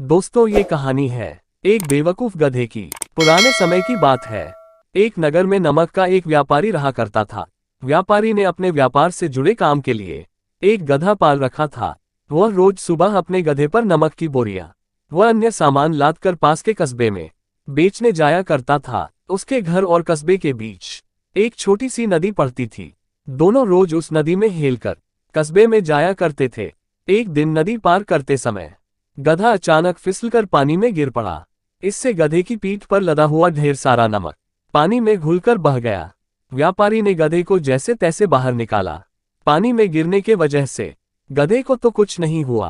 दोस्तों ये कहानी है एक बेवकूफ गधे की। पुराने समय की बात है। एक नगर में नमक का एक व्यापारी रहा करता था। व्यापारी ने अपने व्यापार से जुड़े काम के लिए एक गधा पाल रखा था। वह रोज सुबह अपने गधे पर नमक की बोरियां व अन्य सामान लादकर पास के कस्बे में बेचने जाया करता था। उसके घर और कस्बे के बीच एक छोटी सी नदी पड़ती थी। दोनों रोज उस नदी में हेलकर कस्बे में जाया करते थे। एक दिन नदी पार करते समय गधा अचानक फिसलकर पानी में गिर पड़ा। इससे गधे की पीठ पर लदा हुआ ढेर सारा नमक पानी में घुलकर बह गया। व्यापारी ने गधे को जैसे तैसे बाहर निकाला। पानी में गिरने के वजह से गधे को तो कुछ नहीं हुआ,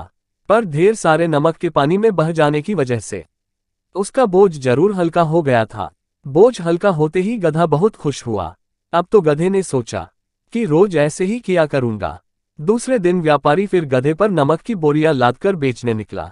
पर ढेर सारे नमक के पानी में बह जाने की वजह से उसका बोझ जरूर हल्का हो गया था। बोझ हल्का होते ही गधा बहुत खुश हुआ। अब तो गधे ने सोचा कि रोज ऐसे ही किया करूंगा। दूसरे दिन व्यापारी फिर गधे पर नमक की बोरियां लादकर बेचने निकला।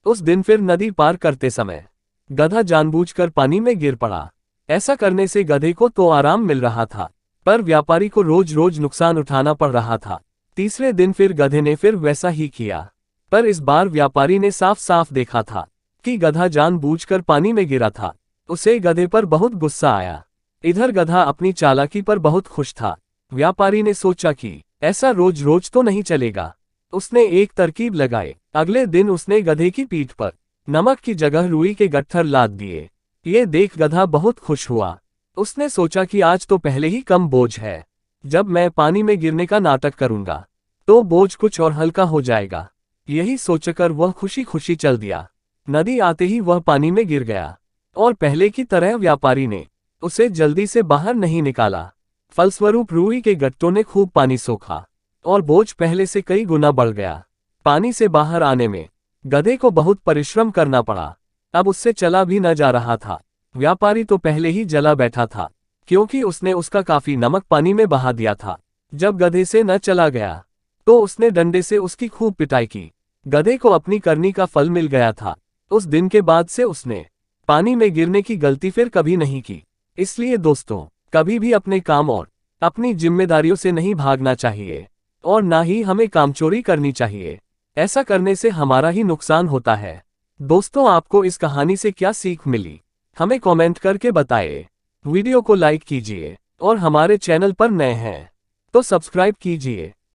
उस दिन फिर नदी पार करते समय गधा जानबूझकर पानी में गिर पड़ा। ऐसा करने से गधे को तो आराम मिल रहा था, पर व्यापारी को रोज रोज नुकसान उठाना पड़ रहा था। तीसरे दिन फिर गधे ने फिर वैसा ही किया, पर इस बार व्यापारी ने साफ साफ देखा था कि गधा जानबूझकर पानी में गिरा था। उसे गधे पर बहुत गुस्सा आया। इधर गधा अपनी चालाकी पर बहुत खुश था। व्यापारी ने सोचा कि ऐसा रोज रोज तो नहीं चलेगा। उसने एक तरकीब लगाई। अगले दिन उसने गधे की पीठ पर नमक की जगह रुई के गट्ठर लाद दिए। ये देख गधा बहुत खुश हुआ। उसने सोचा कि आज तो पहले ही कम बोझ है, जब मैं पानी में गिरने का नाटक करूंगा तो बोझ कुछ और हल्का हो जाएगा। यही सोचकर वह खुशी खुशी चल दिया। नदी आते ही वह पानी में गिर गया और पहले की तरह व्यापारी ने उसे जल्दी से बाहर नहीं निकाला। फलस्वरूप रुई के गट्टों ने खूब पानी सोखा और बोझ पहले से कई गुना बढ़ गया। पानी से बाहर आने में गधे को बहुत परिश्रम करना पड़ा। अब उससे चला भी न जा रहा था। व्यापारी तो पहले ही जला बैठा था, क्योंकि उसने उसका काफी नमक पानी में बहा दिया था। जब गधे से न चला गया तो उसने डंडे से उसकी खूब पिटाई की। गधे को अपनी करनी का फल मिल गया था। उस दिन के बाद से उसने पानी में गिरने की गलती फिर कभी नहीं की। इसलिए दोस्तों, कभी भी अपने काम और अपनी जिम्मेदारियों से नहीं भागना चाहिए और ना ही हमें कामचोरी करनी चाहिए। ऐसा करने से हमारा ही नुकसान होता है। दोस्तों, आपको इस कहानी से क्या सीख मिली, हमें कमेंट करके बताएं। वीडियो को लाइक कीजिए और हमारे चैनल पर नए हैं तो सब्सक्राइब कीजिए।